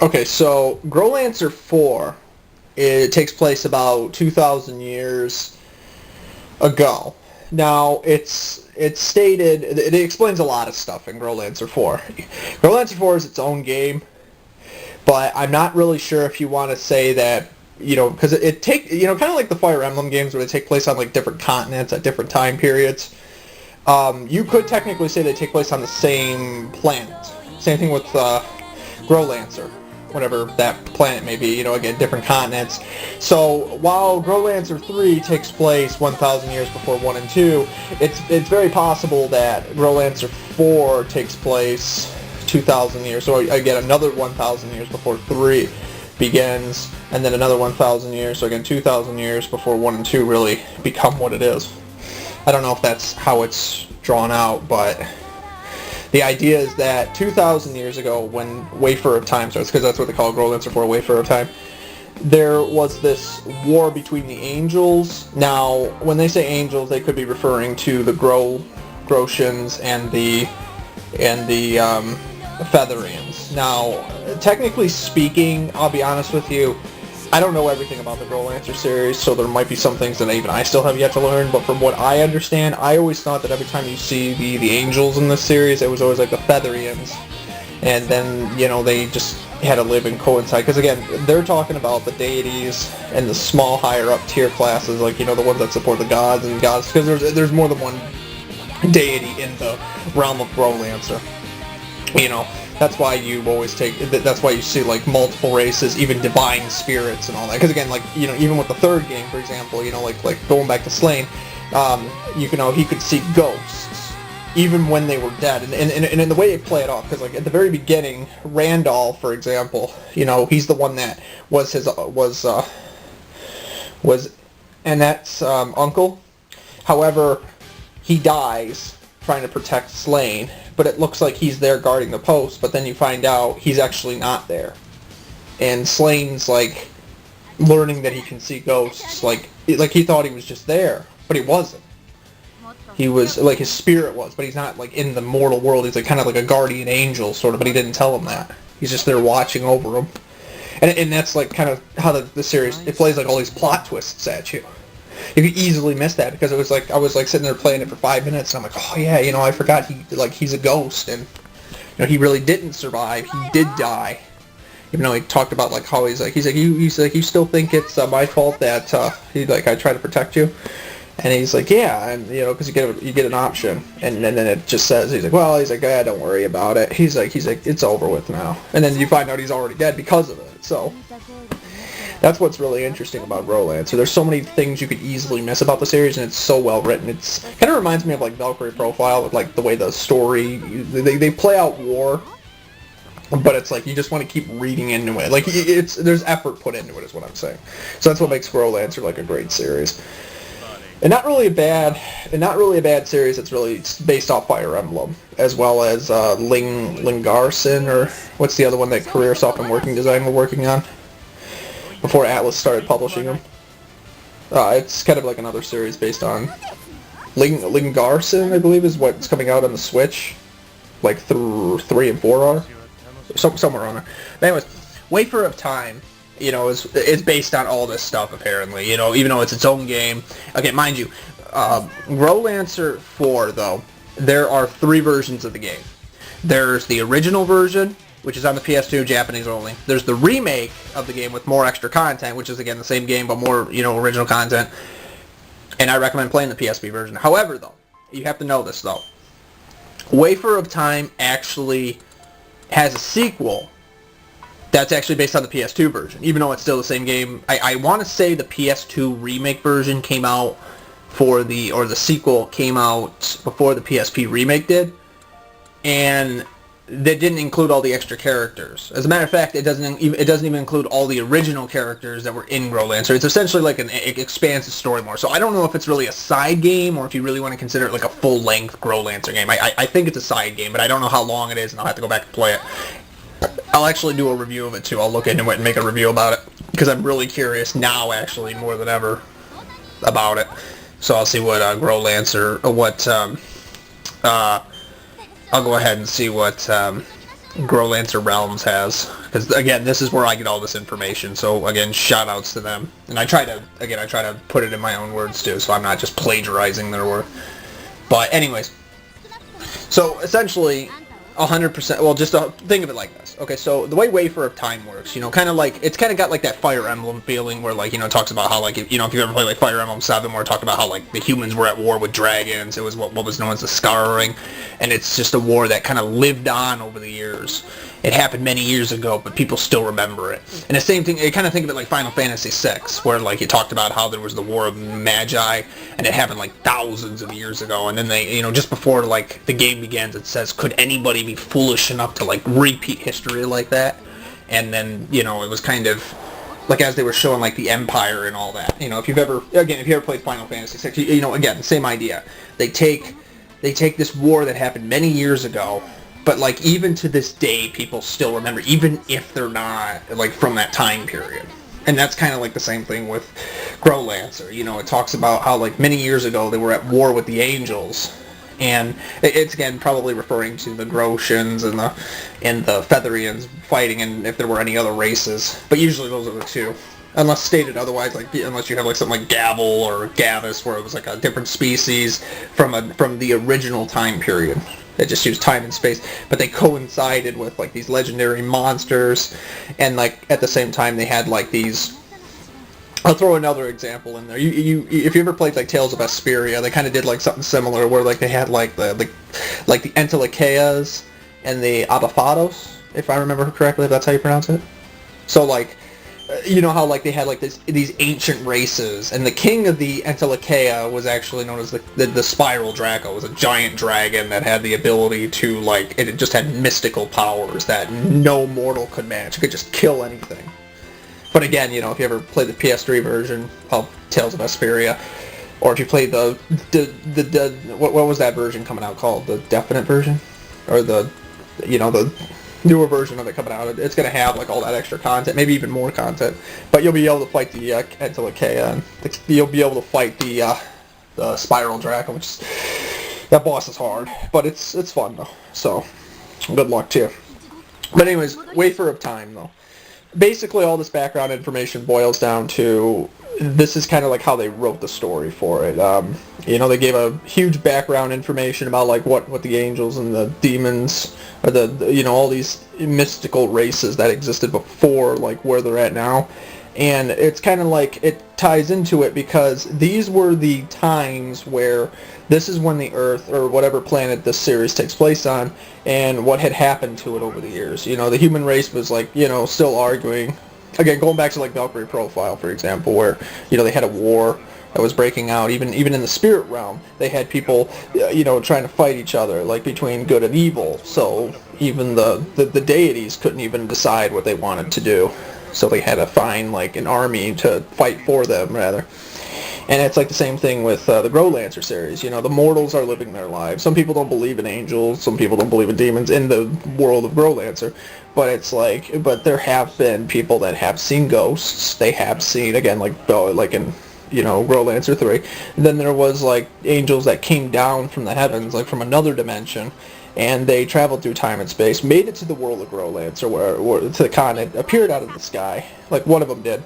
Okay, so Growlanser 4, it takes place about 2,000 years ago. Now, it's stated, it explains a lot of stuff in Growlanser 4. Growlanser 4 is its own game, but I'm not really sure if you want to say that, because it take, kind of like the Fire Emblem games where they take place on like different continents at different time periods. You could technically say they take place on the same planet. Same thing with Growlanser, whatever that planet may be, again, different continents. So while Growlanser 3 takes place 1,000 years before 1 and 2, it's very possible that Growlanser 4 takes place 2,000 years. So again, another 1,000 years before 3 begins, and then another 1,000 years. So again, 2,000 years before 1 and 2 really become what it is. I don't know if that's how it's drawn out, but the idea is that 2,000 years ago, when Wayfarer of Time starts, because that's what they call Growlanser 4, Wayfarer of Time, there was this war between the angels. Now, when they say angels, they could be referring to the Grotians and the Featherians. Now, technically speaking, I'll be honest with you, I don't know everything about the Growlanser series, so there might be some things that even I still have yet to learn, but from what I understand, I always thought that every time you see the angels in this series, it was always like the Featherians, and then, they just had to live and coincide, because again, they're talking about the deities and the small higher up tier classes, like, the ones that support the gods and gods, because there's more than one deity in the realm of Growlanser. That's why you always that's why you see, like, multiple races, even divine spirits and all that. Because, again, like, even with the third game, for example, like going back to Slain, he could see ghosts, even when they were dead. And in the way they play it off, because, like, at the very beginning, Randall, for example, he's the one that was Annette's uncle. However, he dies trying to protect Slain, but it looks like he's there guarding the post, but then you find out he's actually not there. And Slane's, like, learning that he can see ghosts, like he thought he was just there, but he wasn't. He was, like, his spirit was, but he's not, like, in the mortal world. He's, like, kind of like a guardian angel, sort of, but he didn't tell him that. He's just there watching over him. And that's, like, kind of how the series, it plays, like, all these plot twists at you. You could easily miss that, because it was like, I was like sitting there playing it for 5 minutes, and I'm like, oh yeah, I forgot he's a ghost, and he really didn't survive. He did die, even though he talked about, like, how he's like you still think it's my fault that I try to protect you, and he's like, yeah, and because you get an option, and then it just says, he's like, yeah, don't worry about it. He's like it's over with now, and then you find out he's already dead because of it. So that's what's really interesting about Growlanser. There's so many things you could easily miss about the series, and it's so well written. It's kind of reminds me of, like, Valkyrie Profile, with, like, the way the story, they play out war, but it's like you just want to keep reading into it. Like, there's effort put into it, is what I'm saying. So that's what makes Growlanser, like, a great series. And not really a bad series. It's based off Fire Emblem, as well as Lingarson, or what's the other one that Careersoft and Working Design were working on before Atlas started publishing them. It's kind of like another series based on Lingarson, I believe, is what's coming out on the Switch. Like 3 and 4 are. Somewhere on there. But anyways, Wayfarer of Time, is based on all this stuff, apparently. Even though it's its own game. Okay, mind you, Growlanser 4, though, there are 3 versions of the game. There's the original version, which is on the PS2, Japanese only. There's the remake of the game with more extra content, which is, again, the same game, but more, original content. And I recommend playing the PSP version. However, though, you have to know this, though. Wayfarer of Time actually has a sequel that's actually based on the PS2 version, even though it's still the same game. I want to say the PS2 remake version came out or the sequel came out before the PSP remake did. And that didn't include all the extra characters. As a matter of fact, it doesn't even include all the original characters that were in Growlanser. It's essentially like it expands the story more. So I don't know if it's really a side game, or if you really want to consider it like a full-length Growlanser game. I think it's a side game, but I don't know how long it is, and I'll have to go back and play it. I'll actually do a review of it too. I'll look into it and make a review about it, because I'm really curious now, actually, more than ever, about it. So I'll see what Growlanser, I'll go ahead and see what Growlanser Realms has, because again, this is where I get all this information. So again, shout outs to them. And I try to put it in my own words too, so I'm not just plagiarizing their work. But anyways, so essentially 100%, well, just think of it like this. Okay, so the way Wayfarer of Time works, you know, kind of like, it's kind of got like that Fire Emblem feeling where, like, you know, it talks about how, like, you know, if you ever played like Fire Emblem 7, where it talked about how, like, the humans were at war with dragons. It was what was known as the Scouring, and it's just a war that kind of lived on over the years. It happened many years ago, but people still remember it. And the same thing, you kind of think of it like Final Fantasy VI, where, like, it talked about how there was the War of Magi, and it happened, like, thousands of years ago, and then they, you know, just before, like, the game begins, it says, could anybody be foolish enough to, like, repeat history like that? And then, you know, it was kind of, like, as they were showing, like, the Empire and all that. You know, if you ever played Final Fantasy VI, you know, again, same idea. They take this war that happened many years ago, but, like, even to this day, people still remember, even if they're not, like, from that time period. And that's kind of like the same thing with Growlanser. You know, it talks about how, like, many years ago they were at war with the angels. And it's, again, probably referring to the Grotians and the Featherians fighting, and if there were any other races. But usually those are the two. Unless stated otherwise, like, unless you have, like, something like Gavel or Gavis, where it was, like, a different species from the original time period. They just used time and space, but they coincided with, like, these legendary monsters, and, like, at the same time they had, like, these... I'll throw another example in there. If you ever played, like, Tales of Vesperia, they kind of did, like, something similar, where, like, they had, like, the Entelecheas and the Abafados, if I remember correctly, if that's how you pronounce it. So, like, you know how, like, they had, like, these ancient races, and the king of the Entelechea was actually known as the Spiral Draco. It was a giant dragon that had the ability to, like, it just had mystical powers that no mortal could match. It could just kill anything. But again, you know, if you ever played the PS3 version of Tales of Vesperia, or if you played what was that version coming out called? The Definite version? Or the newer version of it coming out, it's going to have, like, all that extra content, maybe even more content. But you'll be able to fight the Entelechea, and you'll be able to fight the Spiral Draco, which is, that boss is hard, but it's fun though. So good luck to you. But anyways, Wayfarer of Time though. Basically, all this background information boils down to, this is kind of like how they wrote the story for it. You know, they gave a huge background information about, like, what the angels and the demons, or you know, all these mystical races that existed before, like, where they're at now. And it's kind of like, it ties into it because these were the times where this is when the Earth, or whatever planet this series takes place on, and what had happened to it over the years. You know, the human race was, like, you know, still arguing. Again, going back to, like, Valkyrie Profile, for example, where, you know, they had a war that was breaking out. Even in the spirit realm, they had people, you know, trying to fight each other, like, between good and evil. So even the deities couldn't even decide what they wanted to do. So they had to find, like, an army to fight for them, rather. And it's like the same thing with the Growlanser series. You know, the mortals are living their lives. Some people don't believe in angels. Some people don't believe in demons in the world of Growlanser. But it's like, but there have been people that have seen ghosts. They have seen, again, like in, you know, Growlanser 3. And then there was, like, angels that came down from the heavens, like from another dimension. And they traveled through time and space, made it to the world of Growlancer, where to the continent, appeared out of the sky. Like, one of them did.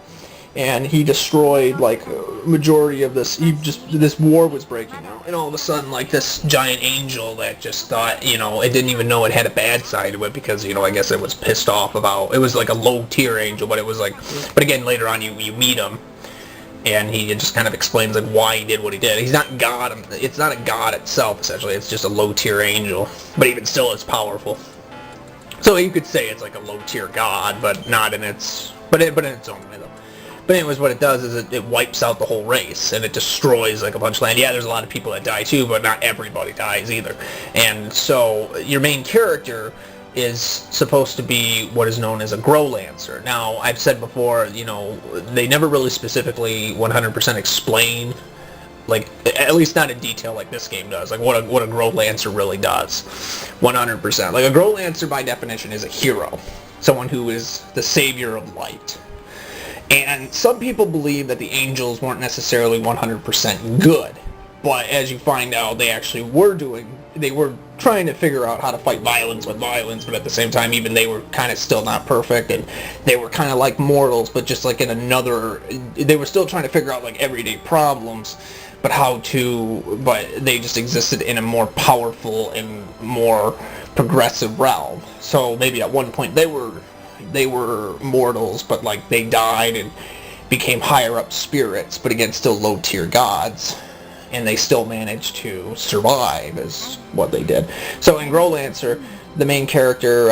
And he destroyed, like, majority of this. This war was breaking out, and all of a sudden, like, this giant angel that just thought, you know, it didn't even know it had a bad side to it, because, you know, I guess it was pissed off about, it was like a low tier angel, but it was like, but again, later on you meet him, and he just kind of explains, like, why he did what he did. He's not God. It's not a god itself, essentially. It's just a low tier angel, but even still, it's powerful. So you could say it's like a low tier god, but not in its, but in its own way though. But anyways, what it does is it wipes out the whole race, and it destroys, like, a bunch of land. Yeah, there's a lot of people that die too, but not everybody dies either. And so your main character is supposed to be what is known as a Growlancer. Now, I've said before, you know, they never really specifically 100% explain, like, at least not in detail like this game does, like what a Growlancer really does. 100%. Like, a Growlancer by definition is a hero. Someone who is the savior of light. And some people believe that the angels weren't necessarily 100% good, but as you find out, they actually were doing they were trying to figure out how to fight violence with violence, but at the same time, even they were kind of still not perfect, and they were kind of like mortals, but just like in another, they were still trying to figure out like everyday problems, but they just existed in a more powerful and more progressive realm. So maybe at one point they were mortals, but like they died and became higher up spirits, but again still low tier gods, and they still managed to survive is what they did. So in Growlanser, the main character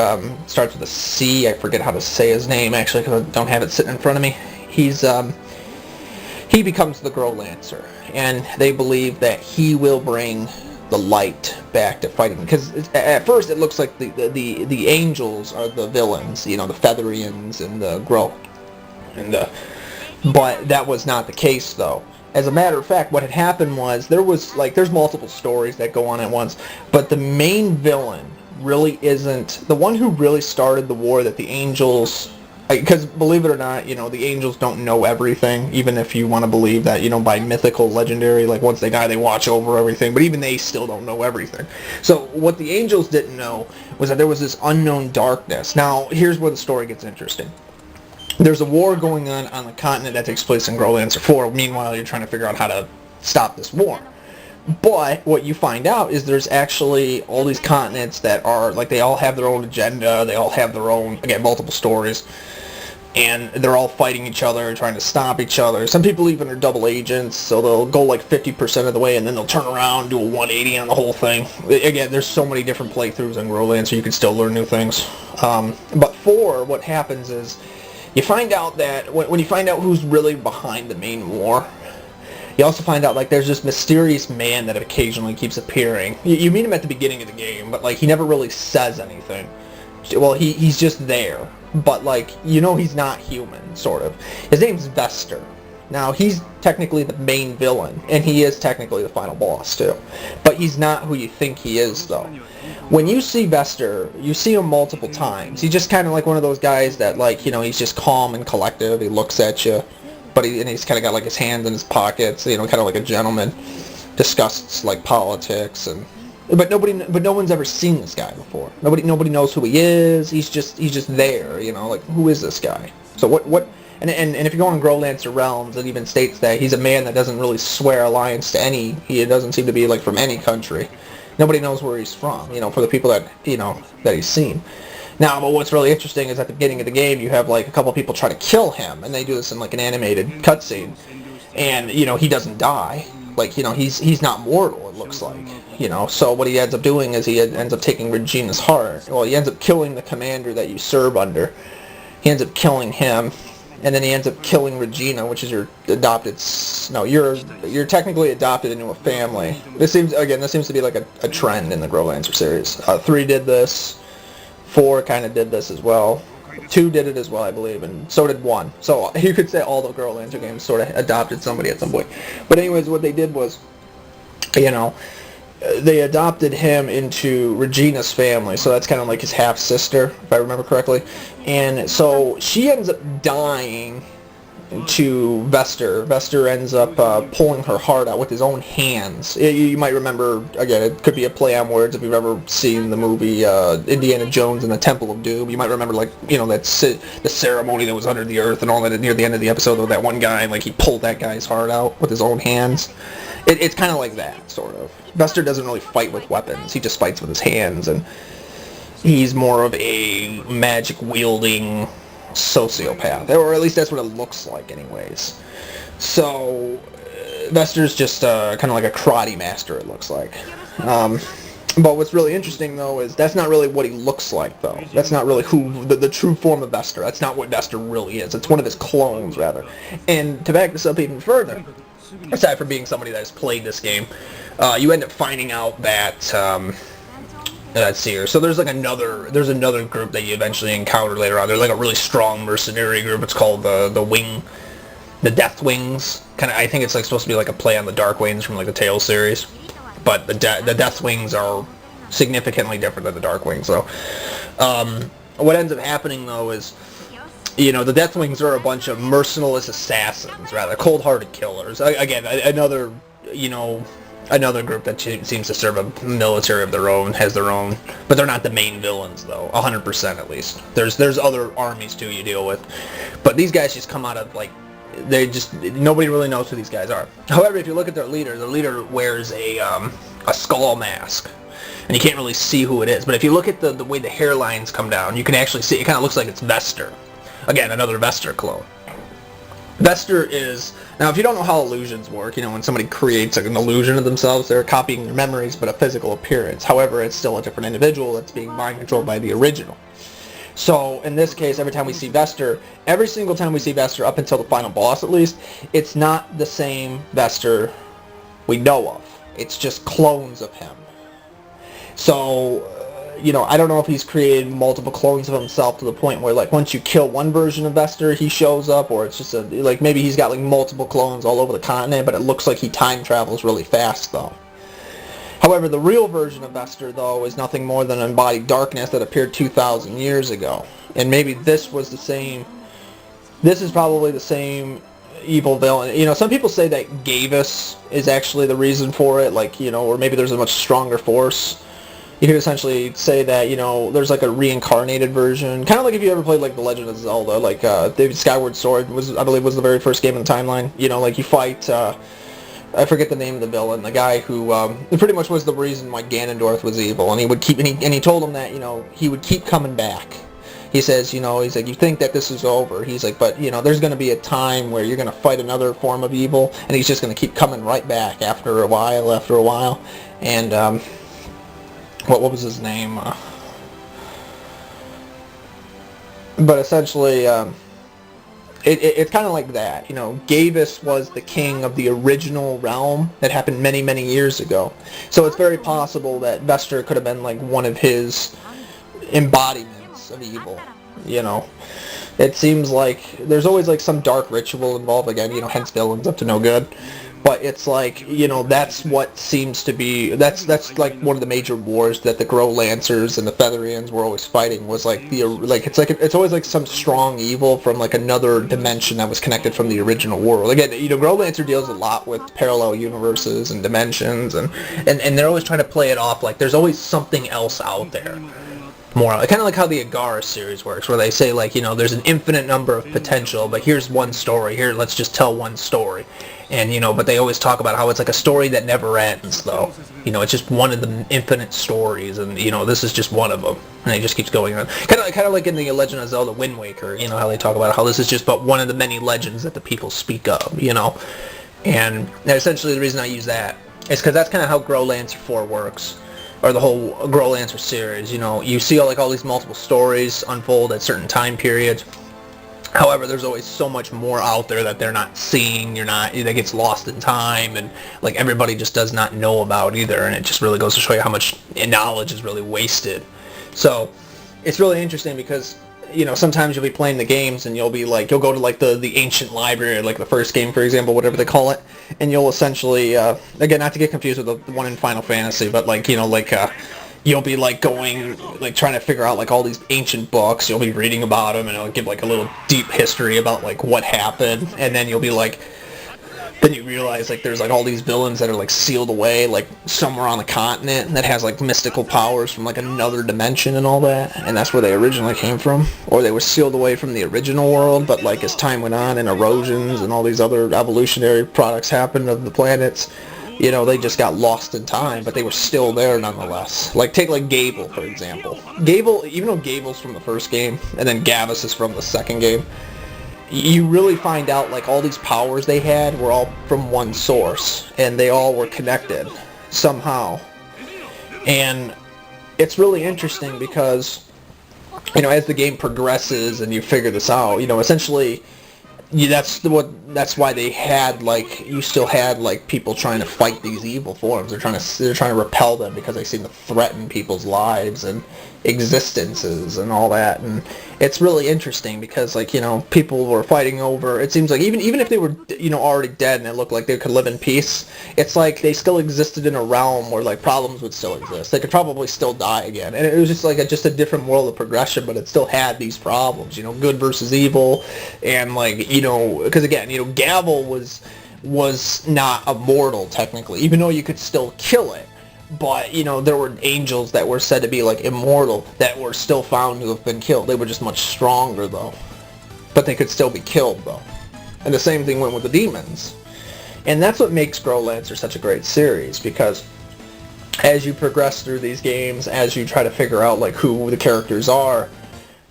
starts with a C. I forget how to say his name actually because I don't have it sitting in front of me. He becomes the Growlanser, and they believe that he will bring the light back to fighting, because at first it looks like the angels are the villains, the Featherians and the but that was not the case though. As a matter of fact, what had happened was there's multiple stories that go on at once, but the main villain really isn't the one who really started the war that the angels, because believe it or not, the angels don't know everything, even if you want to believe that, by mythical, legendary, like once they die they watch over everything, but even they still don't know everything. So what the angels didn't know was that there was this unknown darkness. Now, here's where the story gets interesting. There's a war going on the continent that takes place in Growlanser 4. Meanwhile, you're trying to figure out how to stop this war. But what you find out is there's actually all these continents that are, like, they all have their own agenda, they all have their own, again, multiple stories, and they're all fighting each other, trying to stop each other. Some people even are double agents, so they'll go like 50% of the way, and then they'll turn around, do a 180 on the whole thing. Again, there's so many different playthroughs on Growlanser, you can still learn new things. But 4, what happens is, you find out that, when you find out who's really behind the main war, you also find out, like, there's this mysterious man that occasionally keeps appearing. You meet him at the beginning of the game, but, like, he never really says anything. Well, he's just there, but, like, he's not human, sort of. His name's Vester. Now, he's technically the main villain, and he is technically the final boss, too. But he's not who you think he is, though. When you see Vester, you see him multiple times. He's just kind of like one of those guys that, like, he's just calm and collective. He looks at you, but he's kind of got, like, his hands in his pockets, kind of like a gentleman. Discusses, like, politics, but no one's ever seen this guy before. Nobody knows who he is. He's just there, like, who is this guy? So what? And if you go on Growlanser Realms, it even states that he's a man that doesn't really swear allegiance to any. He doesn't seem to be, like, from any country. Nobody knows where he's from, for the people that, that he's seen. Now, but what's really interesting is at the beginning of the game, you have, like, a couple people try to kill him, and they do this in, like, an animated cutscene. And, he doesn't die. Like, he's not mortal, it looks like. So what he ends up doing is he ends up taking Regina's heart. Well, he ends up killing the commander that you serve under. He ends up killing him. And then he ends up killing Regina, which is your adopted. No, you're technically adopted into a family. This seems to be like a trend in the Growlanser series. 3 did this, 4 kind of did this as well. 2 did it as well, I believe, and so did 1. So you could say all the Growlanser games sort of adopted somebody at some point. But anyways, what they did was, they adopted him into Regina's family, so that's kind of like his half-sister, if I remember correctly. And so she ends up dying to Vester. Vester ends up pulling her heart out with his own hands. You might remember, again, it could be a play on words if you've ever seen the movie Indiana Jones and the Temple of Doom. You might remember, like, the ceremony that was under the earth and all that near the end of the episode with that one guy, like, he pulled that guy's heart out with his own hands. It's kind of like that, sort of. Vester doesn't really fight with weapons. He just fights with his hands, and he's more of a magic-wielding sociopath. Or at least that's what it looks like, anyways. So, Vester's just kind of like a karate master, it looks like. But what's really interesting, though, is that's not really what he looks like, though. That's not really the true form of Vester. That's not what Vester really is. It's one of his clones, rather. And to back this up even further, aside from being somebody that has played this game, you end up finding out that, let's see here, so there's another group that you eventually encounter later on. They're like a really strong mercenary group. It's called the Death Wings. I think it's like supposed to be like a play on the Dark Wings from like the Tales series. But the Death Wings are significantly different than the Dark Wings, so, what ends up happening, though, is, the Death Wings are a bunch of merciless assassins, rather, cold-hearted killers. Again, another, another group that seems to serve a military of their own, has their own, but they're not the main villains though, 100% at least. There's other armies too you deal with, but these guys just come out of like, nobody really knows who these guys are. However, if you look at their leader wears a skull mask, and you can't really see who it is. But if you look at the way the hairlines come down, you can actually see, it kind of looks like it's Vester. Again, another Vester clone. Vester is, now if you don't know how illusions work, you know, when somebody creates an illusion of themselves, they're copying their memories but a physical appearance. However, it's still a different individual that's being mind controlled by the original. So in this case, every time we see Vester, every single time we see Vester, up until the final boss at least, it's not the same Vester we know of. It's just clones of him. So, you know, I don't know if he's created multiple clones of himself to the point where, like, once you kill one version of Vester, he shows up, or it's just like, maybe he's got, like, multiple clones all over the continent, but it looks like he time travels really fast, though. However, the real version of Vester, though, is nothing more than an embodied darkness that appeared 2,000 years ago. And maybe this was the same, this is probably the same evil villain. You know, some people say that Gavis is actually the reason for it, like, you know, or maybe there's a much stronger force. You could essentially say that, you know, there's like a reincarnated version. Kind of like if you ever played like The Legend of Zelda, like David Skyward Sword was, I believe, was the very first game in the timeline. You know, like you fight, I forget the name of the villain, the guy who pretty much was the reason why Ganondorf was evil, and he would keep, and he told him that, you know, he would keep coming back. He says, you know, he's like, you think that this is over. He's like, but, you know, there's going to be a time where you're going to fight another form of evil, and he's just going to keep coming right back after a while. And, what was his name? But essentially, it's kind of like that. You know, Gavis was the king of the original realm that happened many, many years ago. So it's very possible that Vester could have been like one of his embodiments of evil, you know. It seems like there's always like some dark ritual involved, again, you know, hence villains up to no good. But it's like, you know, that's what seems to be, that's like one of the major wars that the Growlancers and the Featherians were always fighting, was like it's always like some strong evil from like another dimension that was connected from the original world. Again, you know, Growlancer deals a lot with parallel universes and dimensions, and they're always trying to play it off like there's always something else out there. More kind of like how the Agara series works, where they say, like, you know, there's an infinite number of potential, but here's one story. Here, let's just tell one story. And, you know, but they always talk about how it's like a story that never ends, though. You know, it's just one of the infinite stories, and, you know, this is just one of them. And it just keeps going on. Kind of like in the Legend of Zelda Wind Waker, you know, how they talk about how this is just but one of the many legends that the people speak of, you know. And essentially the reason I use that is because that's kind of how Growlancer 4 works. Or the whole Growlancer series, you know, you see all these multiple stories unfold at certain time periods. However, there's always so much more out there that they're not seeing, that gets lost in time, and like everybody just does not know about either, and it just really goes to show you how much knowledge is really wasted. So, it's really interesting because, you know, sometimes you'll be playing the games and you'll go to like the ancient library, like the first game, for example, whatever they call it, and you'll essentially, again, not to get confused with the one in Final Fantasy, but like, you know, like, you'll be like going, like trying to figure out like all these ancient books, you'll be reading about them, and it'll give like a little deep history about like what happened, and then you'll be like, then you realize like there's like all these villains that are like sealed away like somewhere on the continent that has like mystical powers from like another dimension and all that, and that's where they originally came from, or they were sealed away from the original world, but like as time went on and erosions and all these other evolutionary products happened of the planets, you know, they just got lost in time, but they were still there nonetheless. Like, take like Gable, for example. Gable, even though Gable's from the first game, and then Gavis is from the second game, you really find out like all these powers they had were all from one source, and they all were connected somehow. And it's really interesting because, you know, as the game progresses and you figure this out, you know, essentially that's why they had like, you still had like people trying to fight these evil forms. They're trying to repel them because they seem to threaten people's lives and existences and all that. And it's really interesting because, like, you know, people were fighting over, it seems like even if they were, you know, already dead and it looked like they could live in peace, it's like they still existed in a realm where like problems would still exist. They could probably still die again, and it was just like a different world of progression, but it still had these problems, you know, good versus evil. And like, you know, because again, you know, Gavel was was not immortal technically, even though you could still kill it. But, you know, there were angels that were said to be, like, immortal that were still found to have been killed. They were just much stronger, though. But they could still be killed, though. And the same thing went with the demons. And that's what makes Growlanser such a great series, because as you progress through these games, as you try to figure out, like, who the characters are,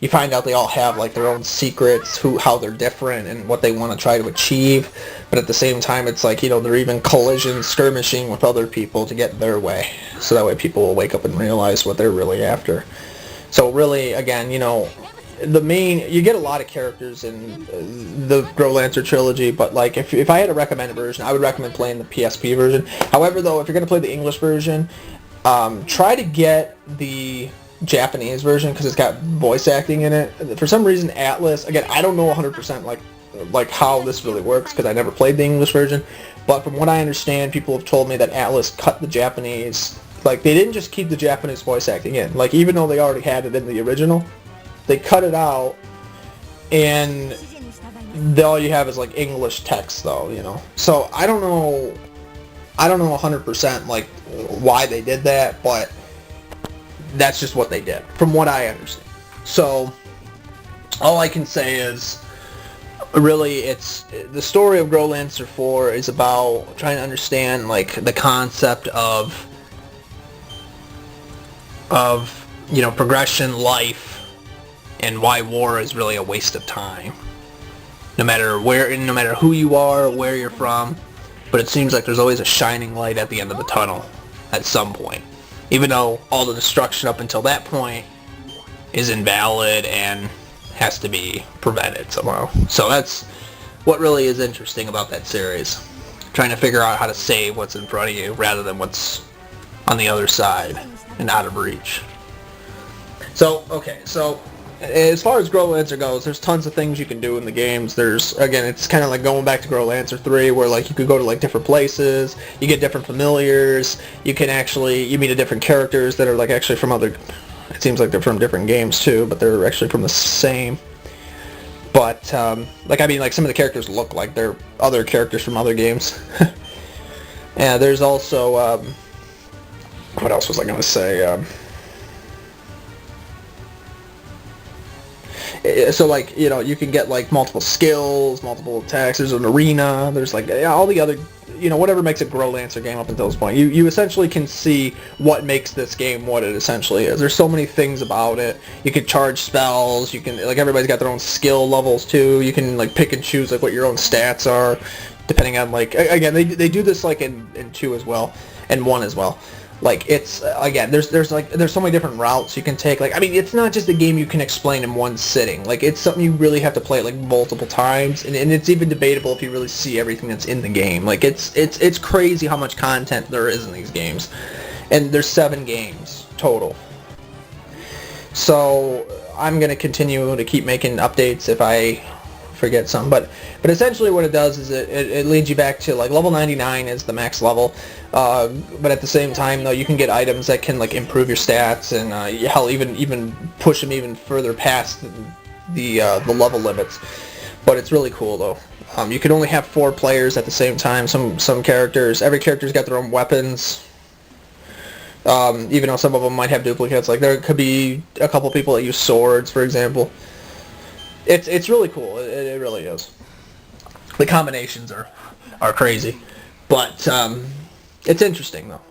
you find out they all have, like, their own secrets, how they're different, and what they want to try to achieve. But at the same time, it's like, you know, they're even skirmishing with other people to get their way. So that way people will wake up and realize what they're really after. So really, again, you know, you get a lot of characters in the Growlanser trilogy, but, like, if I had to recommend a version, I would recommend playing the PSP version. However, though, if you're going to play the English version, try to get the Japanese version, because it's got voice acting in it. For some reason, Atlas, again, I don't know 100% like how this really works, because I never played the English version, but from what I understand, people have told me that Atlas cut the Japanese, like, they didn't just keep the Japanese voice acting in, like, even though they already had it in the original, they cut it out, and all you have is, like, English text, though, you know. So I don't know 100% like why they did that, but that's just what they did, from what I understand. So all I can say is, really, it's the story of Growlanser 4 is about trying to understand, like, the concept of you know, progression, life, and why war is really a waste of time. No matter who you are, where you're from, but it seems like there's always a shining light at the end of the tunnel at some point. Even though all the destruction up until that point is invalid and has to be prevented somehow. So that's what really is interesting about that series. Trying to figure out how to save what's in front of you rather than what's on the other side and out of reach. So, okay, so as far as Growlanser goes, there's tons of things you can do in the games. There's, again, it's kind of like going back to Growlanser 3, where, like, you could go to, like, different places, you get different familiars, you meet different characters that are, like, actually from other, it seems like they're from different games, too, but they're actually from the same. But, like, I mean, like, some of the characters look like they're other characters from other games. Yeah, there's also, what else was I going to say? So, like, you know, you can get, like, multiple skills, multiple attacks, there's an arena, there's, like, all the other, you know, whatever makes a Growlancer game up until this point. You essentially can see what makes this game what it essentially is. There's so many things about it. You can charge spells, you can, like, everybody's got their own skill levels, too. You can, like, pick and choose, like, what your own stats are, depending on, like, again, they do this, like, in 2 as well, and 1 as well. Like, it's, again, there's so many different routes you can take. Like, I mean, it's not just a game you can explain in one sitting. Like, it's something you really have to play, like, multiple times, and it's even debatable if you really see everything that's in the game. Like, it's crazy how much content there is in these games. And there's 7 games total. So, I'm going to continue to keep making updates if I forget some, but essentially what it does is it leads you back to, like, level 99 is the max level, but at the same time, though, you can get items that can, like, improve your stats and hell, even push them even further past the level limits. But it's really cool, though. You can only have 4 players at the same time. Some characters, every character's got their own weapons, even though some of them might have duplicates. Like, there could be a couple people that use swords, for example. It's really cool. It really is. The combinations are crazy, but it's interesting, though.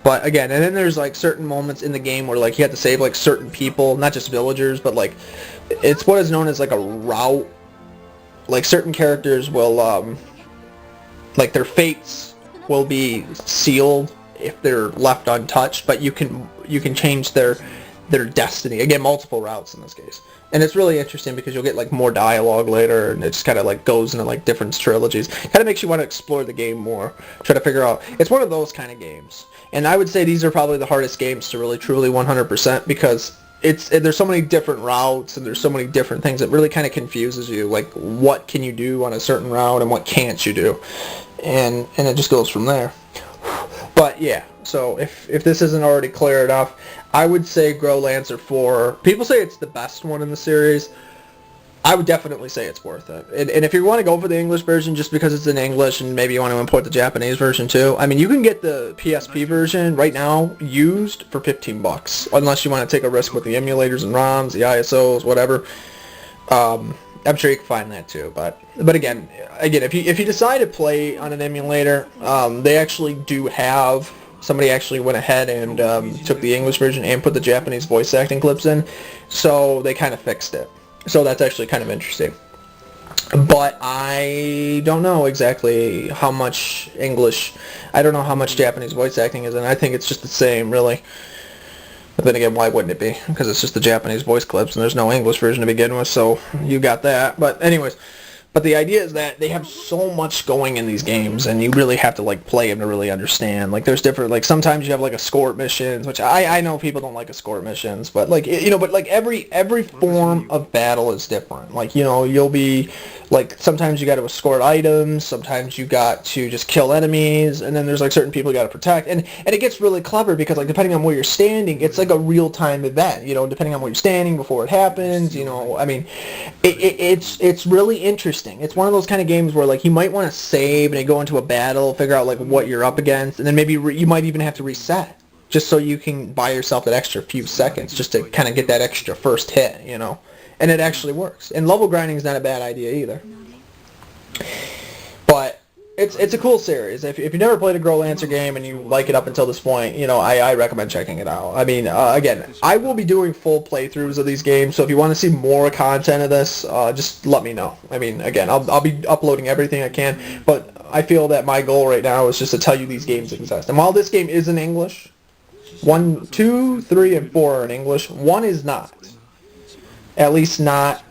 But again, and then there's, like, certain moments in the game where, like, you have to save, like, certain people, not just villagers, but, like, it's what is known as, like, a route. Like, certain characters will, like, their fates will be sealed if they're left untouched, but you can change their destiny. Again, multiple routes in this case. And it's really interesting because you'll get, like, more dialogue later, and it just kind of, like, goes into, like, different trilogies. Kind of makes you want to explore the game more, try to figure out. It's one of those kind of games. And I would say these are probably the hardest games to really, truly 100%, because there's so many different routes, and there's so many different things. It really kind of confuses you, like, what can you do on a certain route, and what can't you do. And it just goes from there. But, yeah, so if this isn't already clear enough, I would say Growlanser 4, people say it's the best one in the series. I would definitely say it's worth it. And if you want to go for the English version just because it's in English and maybe you want to import the Japanese version too, I mean, you can get the PSP version right now used for $15, unless you want to take a risk with the emulators and ROMs, the ISOs, whatever. I'm sure you can find that too, but again, if you decide to play on an emulator, they actually do have, somebody actually went ahead and took the English version and put the Japanese voice acting clips in, so they kind of fixed it. So that's actually kind of interesting. But I don't know exactly how much English, I don't know how much Japanese voice acting is, and I think it's just the same, really. But then again, why wouldn't it be? Because it's just the Japanese voice clips, and there's no English version to begin with, so you got that. But anyways, but the idea is that they have so much going in these games, and you really have to like play them to really understand. Like there's different, like sometimes you have like escort missions, which I know people don't like escort missions, but like but like every form of battle is different. Like you'll be like sometimes you got to escort items, sometimes you got to just kill enemies, and then there's like certain people you got to protect, and it gets really clever because like depending on where you're standing, it's like a real time event. Depending on where you're standing before it happens. I mean, it's really interesting. It's one of those kind of games where like you might want to save and go into a battle, figure out like what you're up against, and then maybe you might even have to reset just so you can buy yourself that extra few seconds just to kind of get that extra first hit, and it actually works. And level grinding is not a bad idea either. But it's a cool series. If you never played a Growlanser game and you like it up until this point, I recommend checking it out. I mean, again, I will be doing full playthroughs of these games, so if you want to see more content of this, just let me know. I mean, again, I'll be uploading everything I can, but I feel that my goal right now is just to tell you these games exist. And while this game is in English, 1, 2, 3, and 4 are in English, 1 is not. At least not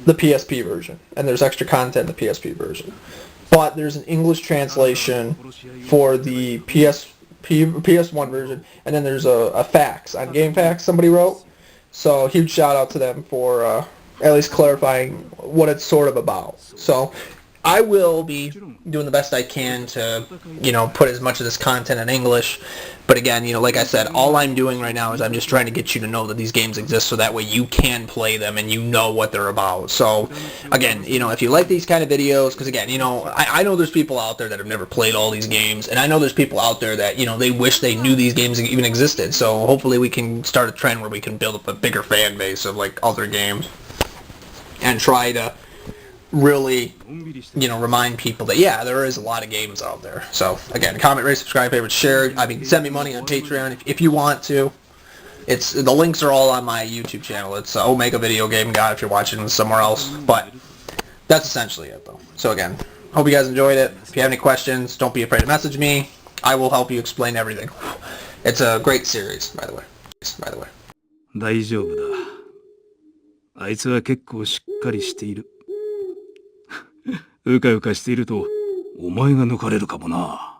the PSP version, and there's extra content in the PSP version. But there's an English translation for the PS1 version, and then there's a fax on GameFAQs somebody wrote. So huge shout out to them for at least clarifying what it's sort of about. So I will be doing the best I can to, put as much of this content in English. But again, like I said, all I'm doing right now is I'm just trying to get you to know that these games exist so that way you can play them and you know what they're about. So again, if you like these kind of videos, because again, I know there's people out there that have never played all these games, and I know there's people out there that, they wish they knew these games even existed. So hopefully we can start a trend where we can build up a bigger fan base of like other games and try to really, remind people that, yeah, there is a lot of games out there. So, again, comment, rate, subscribe, favorite, share. I mean, send me money on Patreon if you want to. The links are all on my YouTube channel. It's Omegavideogamegod if you're watching somewhere else. But that's essentially it, though. So, again, hope you guys enjoyed it. If you have any questions, don't be afraid to message me. I will help you explain everything. It's a great series, by the way. 大丈夫だ。あいつは結構しっかりしている。うかうかしていると、お前が抜かれるかもな。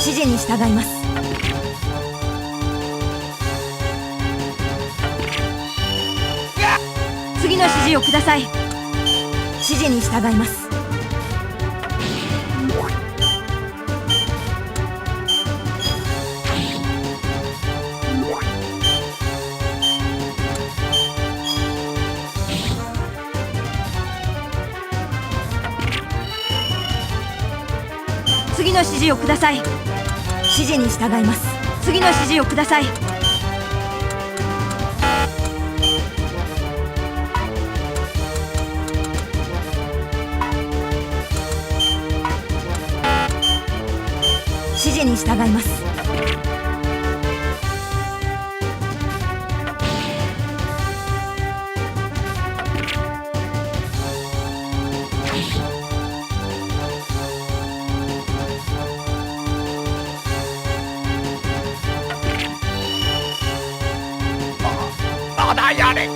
指示に従います。次の指示をください。指示に従います。次の指示をください。指示に従います。次の指示をください。指示に従います。まだやれ。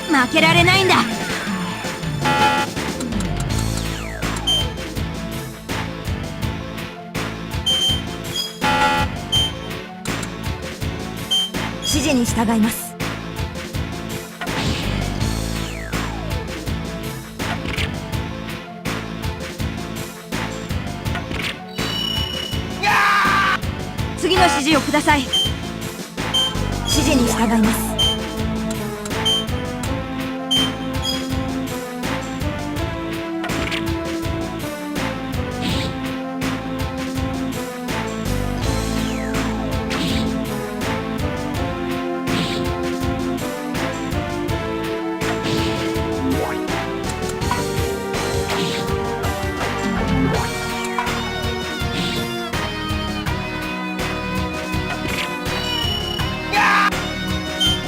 負けられないんだ。指示に従います。次の指示をください。指示に従います。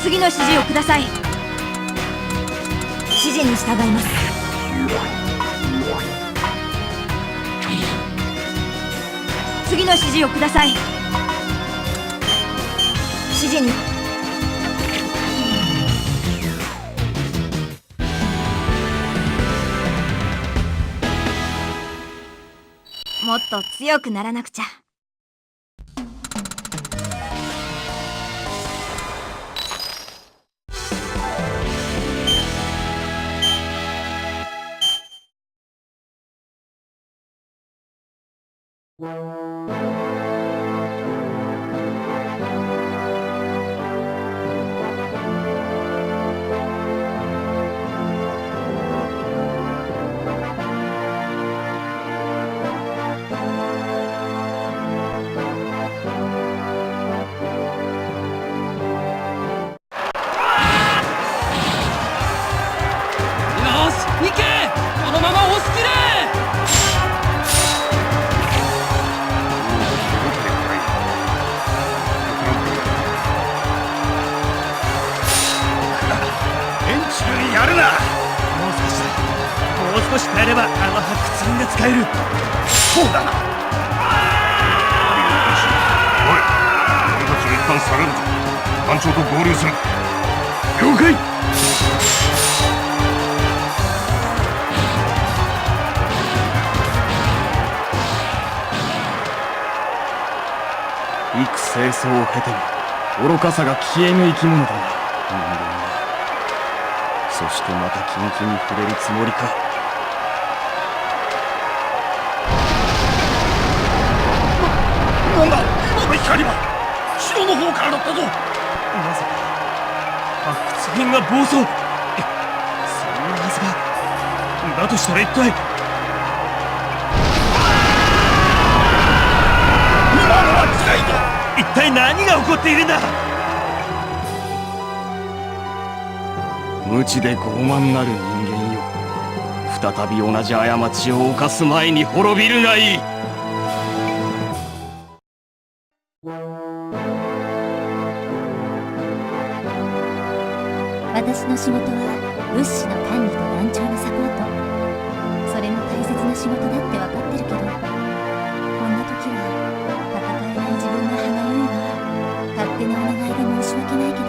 次の指示をください。指示に従います。次の指示をください。指示に。もっと強くならなくちゃ。少し耐えればあの発掘品が使える。そうだな。おい、俺たちは一旦下がるぞ。班長と合流する。了解。幾清掃を経ても愚かさが消えぬ生き物だな、人間は。そしてまたキンキンに触れるつもりか。なんだ、この光は城の方からだったぞ。まさか発掘品が暴走。そんなはずが。だとしたら一体今のは時代だ。一体何が起こっているんだ。無知で傲慢なる人間よ、再び同じ過ちを犯す前に滅びるがいい。私の仕事は物資の管理と団長のサポート。それも大切な仕事だって分かってるけど、こんな時は戦えない自分が歯がゆい。手のお願いで申し訳ないけど、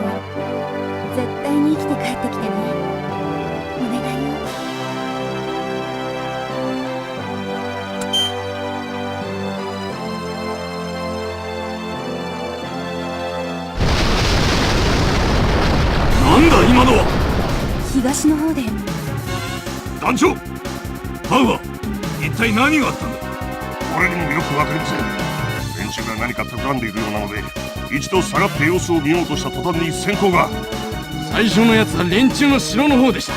絶対に生きて帰ってきてね。お願いよ。なんだ今のは。東の方で。団長、パウは一体何があったんだ。俺にもよくわかりません。連中が何か企んでいるようなので、一度下がって様子を見ようとした途端に閃光が。最初のやつは連中の城の方でした。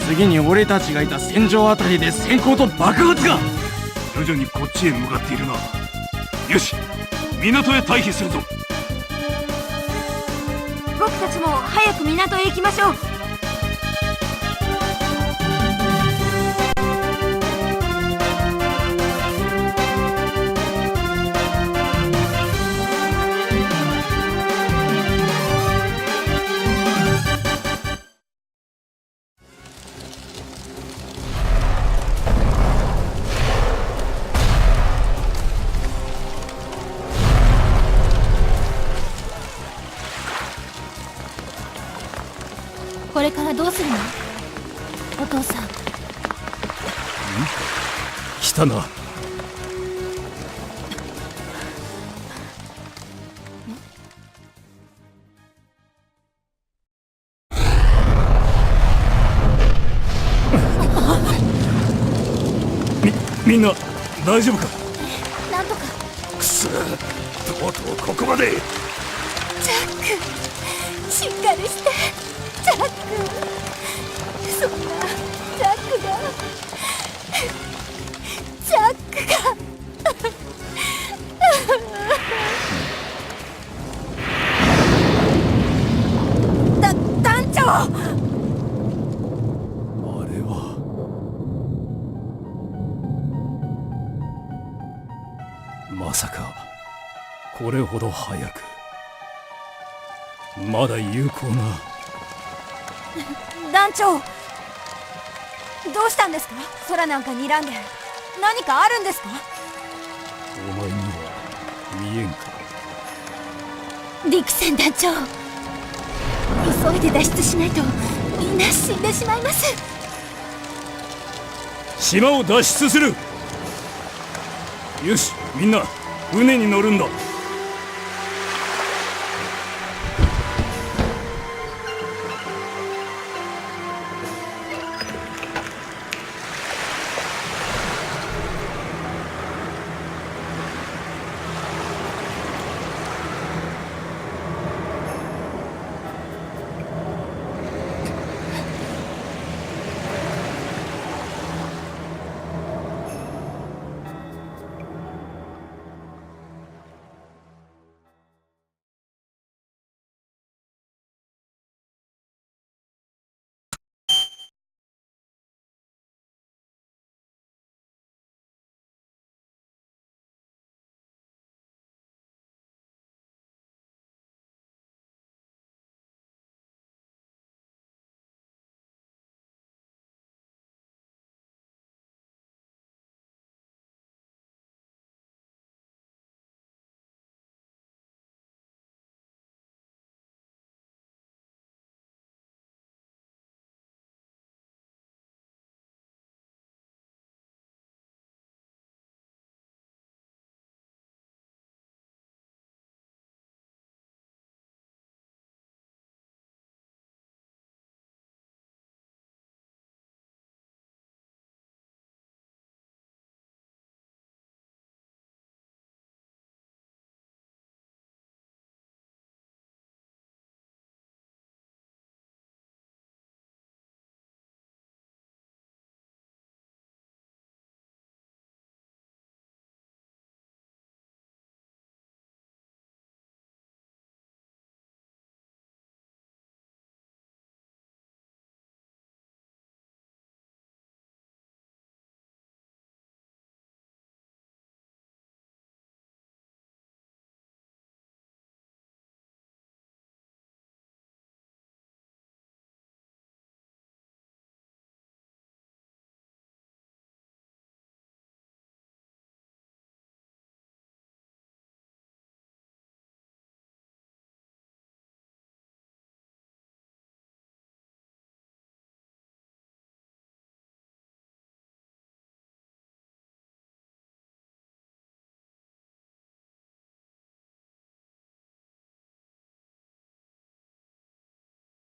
次に俺たちがいた戦場あたりで閃光と爆発が。徐々にこっちへ向かっているな。よし、港へ退避するぞ。僕たちも早く港へ行きましょう。これからどうするの？お父さん。来たな。みんな大丈夫か？なんとか。くそ、とうとうここまで。ジャック、しっかりして。ジャック、そんなジャックが団長。あれはまさかこれほど早く。まだ有効な。団長、どうしたんですか？空なんか睨んで何かあるんですか？お前には見えんか。陸戦団長、急いで脱出しないとみんな死んでしまいます。島を脱出する。よし、みんな船に乗るんだ。